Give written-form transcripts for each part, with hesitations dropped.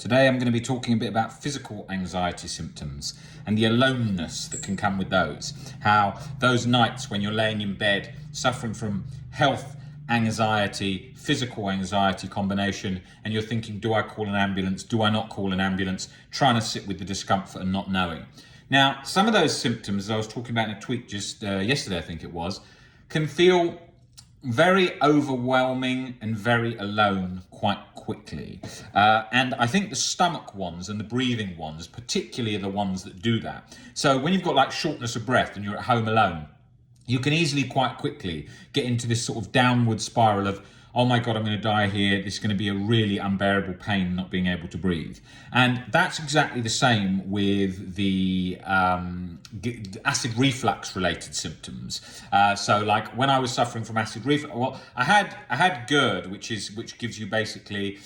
Today I'm going to be talking a bit about physical anxiety symptoms and the aloneness that can come with those. How those nights when you're laying in bed suffering from health anxiety, physical anxiety combination, and you're thinking, do I call an ambulance? Do I not call an ambulance? Trying to sit with the discomfort and not knowing. Now, some of those symptoms, as I was talking about in a tweet just yesterday, I think it was, can feel very overwhelming and very alone quite quickly. And I think the stomach ones and the breathing ones, particularly, are the ones that do that. So when you've got like shortness of breath and you're at home alone, you can easily quite quickly get into this sort of downward spiral of, oh my God, I'm going to die here. This is going to be a really unbearable pain not being able to breathe. And that's exactly the same with the acid reflux related symptoms. So like when I was suffering from acid reflux, well, I had GERD, which gives you basically,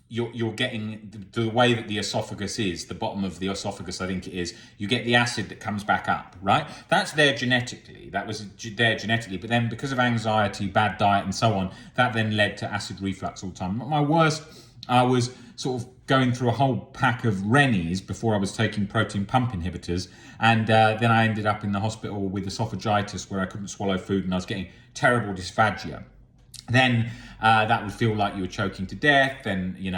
you're getting the way that the esophagus is, the bottom of the esophagus, I think it is, you get the acid that comes back up, right? That's there genetically. That was there genetically. But then because of anxiety, bad diet and so on, that then led to acid reflux all the time. My worst, I was sort of going through a whole pack of Rennies before I was taking protein pump inhibitors. And then I ended up in the hospital with esophagitis where I couldn't swallow food and I was getting terrible dysphagia. Then that would feel like you were choking to death. Then you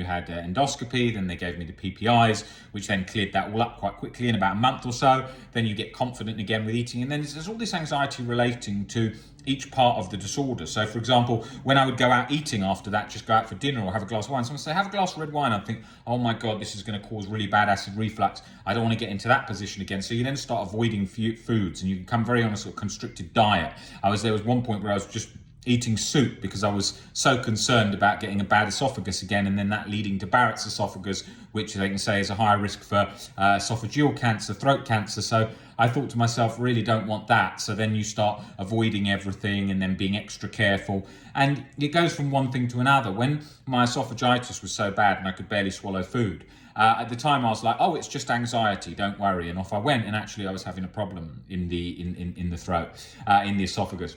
had endoscopy. Then they gave me the PPIs, which then cleared that all up quite quickly in about a month or so. Then you get confident again with eating. And then there's all this anxiety relating to each part of the disorder. So for example, when I would go out eating after that, just go out for dinner or have a glass of wine, someone would say, have a glass of red wine. I'd think, oh my God, this is going to cause really bad acid reflux. I don't want to get into that position again. So you then start avoiding foods and you become very on a sort of constricted diet. There was one point where I was just eating soup because I was so concerned about getting a bad esophagus again, and then that leading to Barrett's esophagus, which they can say is a higher risk for esophageal cancer, throat cancer. So I thought to myself, really don't want that. So then you start avoiding everything and then being extra careful. And it goes from one thing to another. When my esophagitis was so bad and I could barely swallow food, at the time I was like, oh, it's just anxiety, don't worry. And off I went. And actually I was having a problem in the throat, in the esophagus.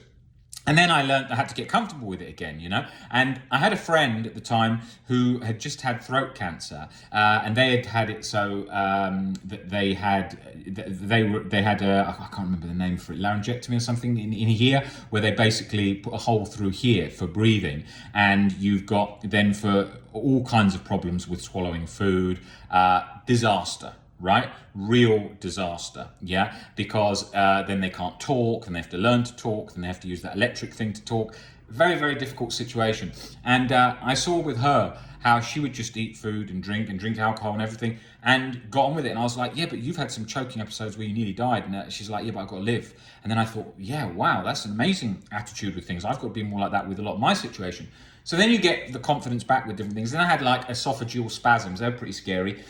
And then I learned I had to get comfortable with it again, And I had a friend at the time who had just had throat cancer, and they had had it so that they had I can't remember the name for it, laryngectomy or something in here, where they basically put a hole through here for breathing, and you've got then for all kinds of problems with swallowing food, disaster. Right? Real disaster, yeah? Because then they can't talk, and they have to learn to talk, then they have to use that electric thing to talk. Very, very difficult situation. And I saw with her how she would just eat food and drink alcohol and everything, and got on with it. And I was like, yeah, but you've had some choking episodes where you nearly died. And she's like, yeah, but I've got to live. And then I thought, yeah, wow, that's an amazing attitude with things. I've got to be more like that with a lot of my situation. So then you get the confidence back with different things. Then I had like esophageal spasms. They were pretty scary,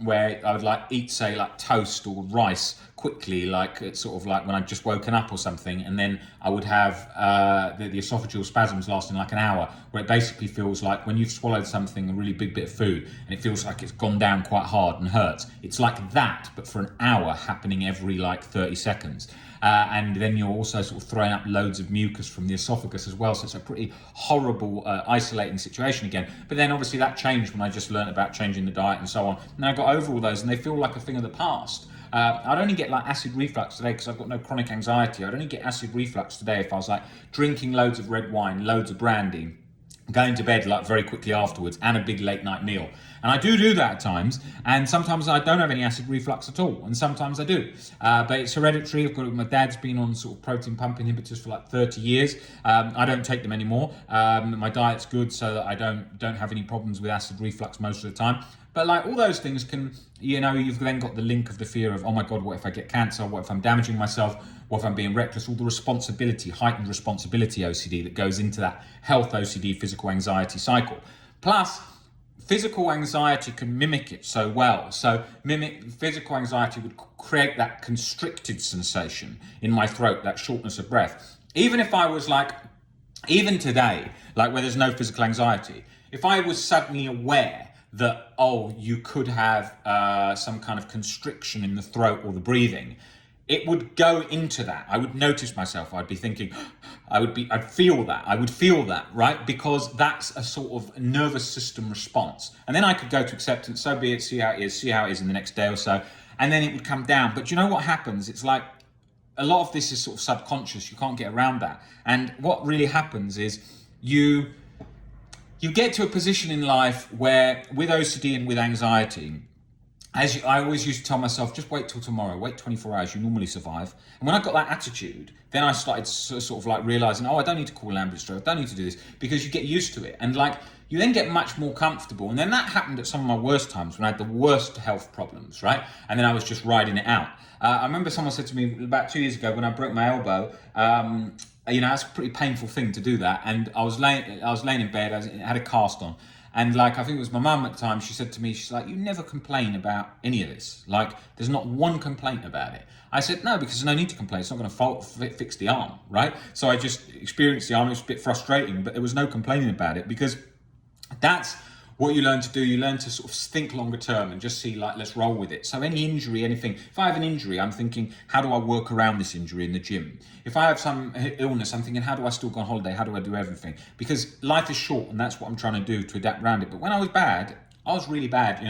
where I would like eat, say, like toast or rice quickly, like it's sort of like when I'd just woken up or something. And then I would have the esophageal spasms lasting like an hour, where it basically feels like when you've swallowed something, a really big bit of food, and it feels like it's gone down quite hard and hurts. It's like that, but for an hour, happening every like 30 seconds. And then you're also sort of throwing up loads of mucus from the esophagus as well. So it's a pretty horrible, isolating situation again. But then obviously that changed when I just learned about changing the diet and so on. And I got over all those, and they feel like a thing of the past. I'd only get like acid reflux today because I've got no chronic anxiety. I'd only get acid reflux today if I was like drinking loads of red wine, loads of brandy, going to bed like very quickly afterwards, and a big late night meal. And I do that at times, and sometimes I don't have any acid reflux at all, and sometimes I do. But it's hereditary. My dad's been on sort of protein pump inhibitors for like 30 years. I don't take them anymore. My diet's good so that I don't have any problems with acid reflux most of the time. But like all those things can, you've then got the link of the fear of, oh my God, what if I get cancer? What if I'm damaging myself? What if I'm being reckless? All the responsibility, heightened responsibility OCD that goes into that health OCD, physical anxiety cycle. Plus, physical anxiety can mimic it so well. So physical anxiety would create that constricted sensation in my throat, that shortness of breath. Even if I was like, even today, like where there's no physical anxiety, if I was suddenly aware that, you could have some kind of constriction in the throat or the breathing, it would go into that. I would notice myself. I'd be thinking, I'd feel that. I would feel that, right? Because that's a sort of nervous system response. And then I could go to acceptance, so be it, see how it is in the next day or so. And then it would come down. But you know what happens? It's like a lot of this is sort of subconscious. You can't get around that. And what really happens is you get to a position in life where with OCD and with anxiety, I always used to tell myself, just wait till tomorrow, wait 24 hours, you normally survive. And when I got that attitude, then I started sort of like realizing, I don't need to call an ambulance driver, I don't need to do this, because you get used to it. And like, you then get much more comfortable. And then that happened at some of my worst times when I had the worst health problems, right? And then I was just riding it out. I remember someone said to me about 2 years ago when I broke my elbow, that's a pretty painful thing to do that. And I was laying in bed, I had a cast on. And like, I think it was my mum at the time, she said to me, she's like, you never complain about any of this. Like, there's not one complaint about it. I said, no, because there's no need to complain. It's not going to fix the arm, right? So I just experienced the arm. It was a bit frustrating, but there was no complaining about it, because that's what you learn to do. You learn to sort of think longer term and just see, like, let's roll with it. So any injury, anything, if I have an injury, I'm thinking, how do I work around this injury in the gym? If I have some illness, I'm thinking, how do I still go on holiday? How do I do everything? Because life is short, and that's what I'm trying to do to adapt around it. But when I was bad, I was really bad,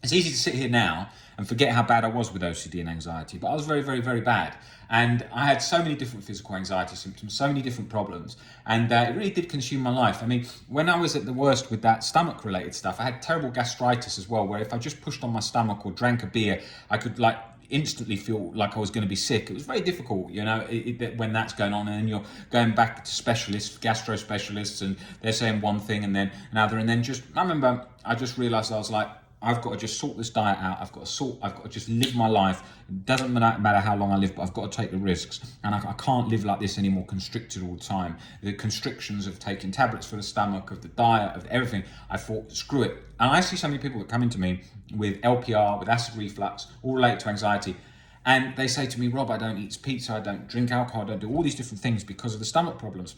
It's easy to sit here now and forget how bad I was with OCD and anxiety, but I was very, very, very bad. And I had so many different physical anxiety symptoms, so many different problems, and it really did consume my life. I mean, when I was at the worst with that stomach-related stuff, I had terrible gastritis as well, where if I just pushed on my stomach or drank a beer, I could like instantly feel like I was going to be sick. It was very difficult, when that's going on, and then you're going back to specialists, gastro specialists, and they're saying one thing and then another, and then I remember I just realised, I was like, I've got to just sort this diet out. I've got to just live my life. It doesn't matter how long I live, but I've got to take the risks. And I can't live like this anymore, constricted all the time. The constrictions of taking tablets for the stomach, of the diet, of everything. I thought, screw it. And I see so many people that come into me with LPR, with acid reflux, all related to anxiety. And they say to me, Rob, I don't eat pizza, I don't drink alcohol, I don't do all these different things because of the stomach problems.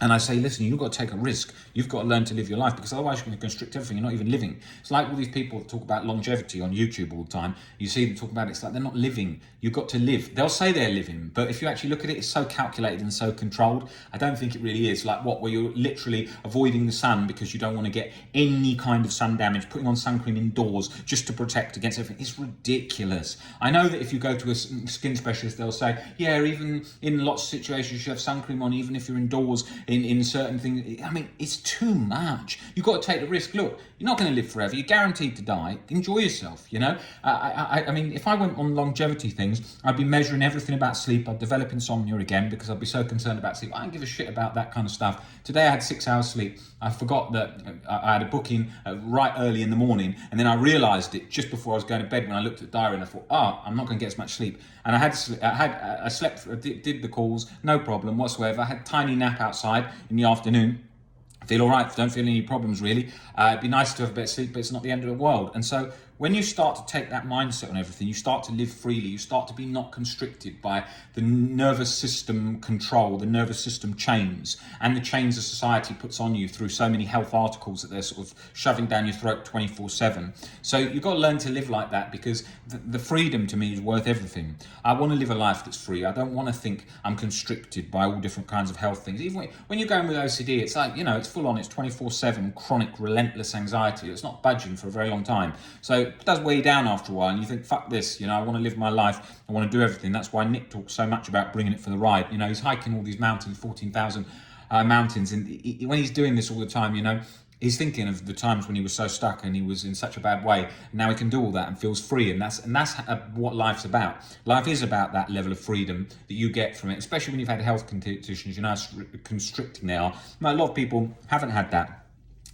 And I say, listen, you've got to take a risk. You've got to learn to live your life, because otherwise you're going to constrict everything. You're not even living. It's like all these people that talk about longevity on YouTube all the time. You see them talk about it. It's like they're not living. You've got to live. They'll say they're living, but if you actually look at it, it's so calculated and so controlled. I don't think it really is. Like where you're literally avoiding the sun because you don't want to get any kind of sun damage, putting on sun cream indoors just to protect against everything. It's ridiculous. I know that if you go to a skin specialist, they'll say, yeah, even in lots of situations, you should have sun cream on, even if you're indoors. In certain things, I mean, it's too much. You've got to take the risk. Look, you're not going to live forever. You're guaranteed to die. Enjoy yourself, I mean, if I went on longevity things, I'd be measuring everything about sleep. I'd develop insomnia again because I'd be so concerned about sleep. I don't give a shit about that kind of stuff. Today I had 6 hours sleep. I forgot that I had a booking right early in the morning, and then I realised it just before I was going to bed when I looked at the diary, and I thought, I'm not going to get as much sleep. And I slept, did the calls, no problem whatsoever. I had a tiny nap outside in the afternoon. Feel all right, don't feel any problems really. It'd be nice to have a bit of sleep, but it's not the end of the world. And so when you start to take that mindset on everything, you start to live freely, you start to be not constricted by the nervous system control, the nervous system chains, and the chains of society puts on you through so many health articles that they're sort of shoving down your throat 24/7. So you've got to learn to live like that, because the freedom to me is worth everything. I want to live a life that's free. I don't want to think I'm constricted by all different kinds of health things. Even when you're going with OCD, it's like, it's full on, it's 24/7 chronic, relentless anxiety. It's not budging for a very long time. So it does weigh you down after a while, and you think, fuck this, I want to live my life, I want to do everything. That's why Nick talks so much about bringing it for the ride. He's hiking all these mountains, 14,000 mountains, and when he's doing this all the time, he's thinking of the times when he was so stuck and he was in such a bad way. Now he can do all that and feels free, and that's what life's about. Life is about that level of freedom that you get from it, especially when you've had health conditions. How constricting they are. A lot of people haven't had that.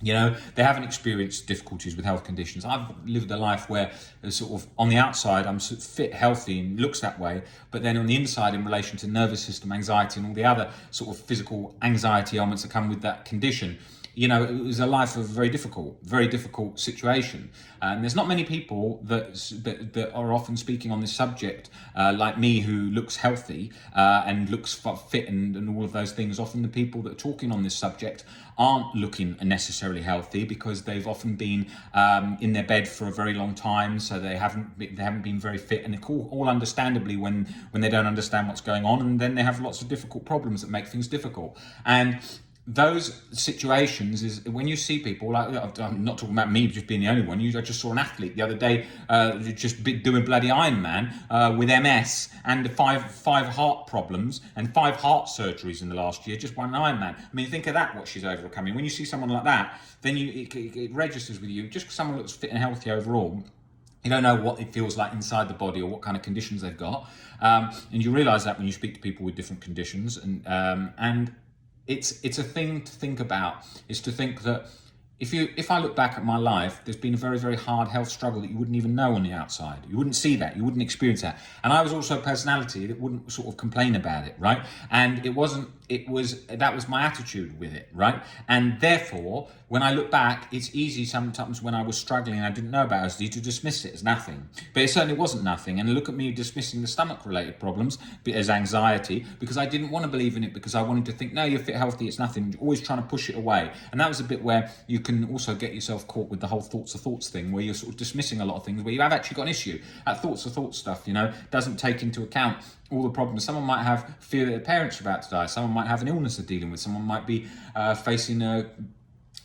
They haven't experienced difficulties with health conditions. I've lived a life where sort of on the outside I'm sort of fit, healthy, and looks that way, but then on the inside, in relation to nervous system, anxiety, and all the other sort of physical anxiety elements that come with that condition, you know, it was a life of very difficult situation. And there's not many people that are often speaking on this subject, like me, who looks healthy and looks fit and all of those things. Often the people that are talking on this subject aren't looking necessarily healthy because they've often been in their bed for a very long time, so they haven't been very fit, and all understandably when they don't understand what's going on, and then they have lots of difficult problems that make things difficult. And those situations is when you see people like, I'm not talking about me just being the only one. I just saw an athlete the other day just doing bloody Ironman with MS and five heart problems and 5 heart surgeries in the last year, just one Ironman. I mean, think of that, what she's overcoming. When you see someone like that, then it registers with you. Just because someone looks fit and healthy overall, you don't know what it feels like inside the body or what kind of conditions they've got, and you realise that when you speak to people with different conditions, and it's a thing to think about, is to think that if I look back at my life, there's been a very, very hard health struggle that you wouldn't even know on the outside. You wouldn't see that, you wouldn't experience that. And I was also a personality that wouldn't sort of complain about it, right? And that was my attitude with it, right? And therefore, when I look back, it's easy sometimes when I was struggling and I didn't know about it, to dismiss it as nothing. But it certainly wasn't nothing. And look at me dismissing the stomach-related problems as anxiety, because I didn't want to believe in it, because I wanted to think, no, you're fit, healthy, it's nothing. You're always trying to push it away. And that was a bit where you can also get yourself caught with the whole thoughts are thoughts thing, where you're sort of dismissing a lot of things where you have actually got an issue. That thoughts are thoughts stuff, doesn't take into account all the problems. Someone might have fear that their parents are about to die. Someone might have an illness they're dealing with. Someone might be facing a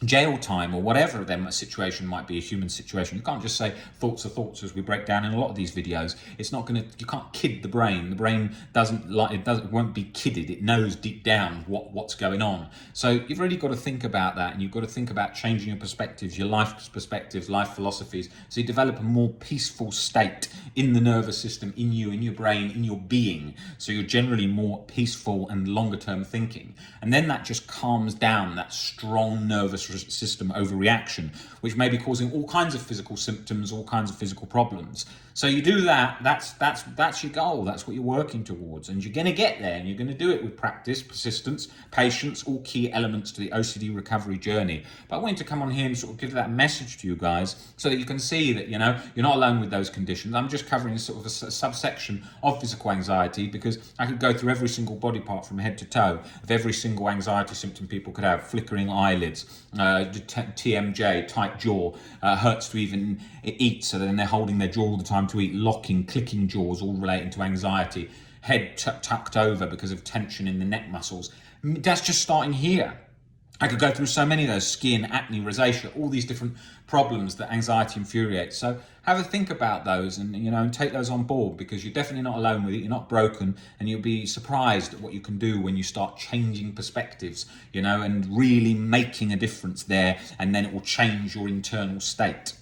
jail time or whatever their situation might be, a human situation. You can't just say thoughts are thoughts, as we break down in a lot of these videos. It's not going to, you can't kid the brain. The brain won't be kidded. It knows deep down what's going on. So you've really got to think about that, and you've got to think about changing your perspectives, your life perspectives, life philosophies, so you develop a more peaceful state in the nervous system, in you, in your brain, in your being. So you're generally more peaceful and longer term thinking. And then that just calms down that strong nervous system overreaction, which may be causing all kinds of physical symptoms, all kinds of physical problems. So you do that, that's your goal, that's what you're working towards, and you're going to get there, and you're going to do it with practice, persistence, patience, all key elements to the OCD recovery journey. But I wanted to come on here and sort of give that message to you guys so that you can see that, you're not alone with those conditions. I'm just covering sort of a subsection of physical anxiety, because I could go through every single body part from head to toe of every single anxiety symptom people could have: flickering eyelids, TMJ, tight jaw, hurts to even eat, so then they're holding their jaw all the time to eat, locking, clicking jaws, all relating to anxiety, head tucked over because of tension in the neck muscles. That's just starting here. I could go through so many of those: skin, acne, rosacea, all these different problems that anxiety infuriates. So have a think about those, and take those on board, because you're definitely not alone with it. You're not broken, and you'll be surprised at what you can do when you start changing perspectives, and really making a difference there, and then it will change your internal state.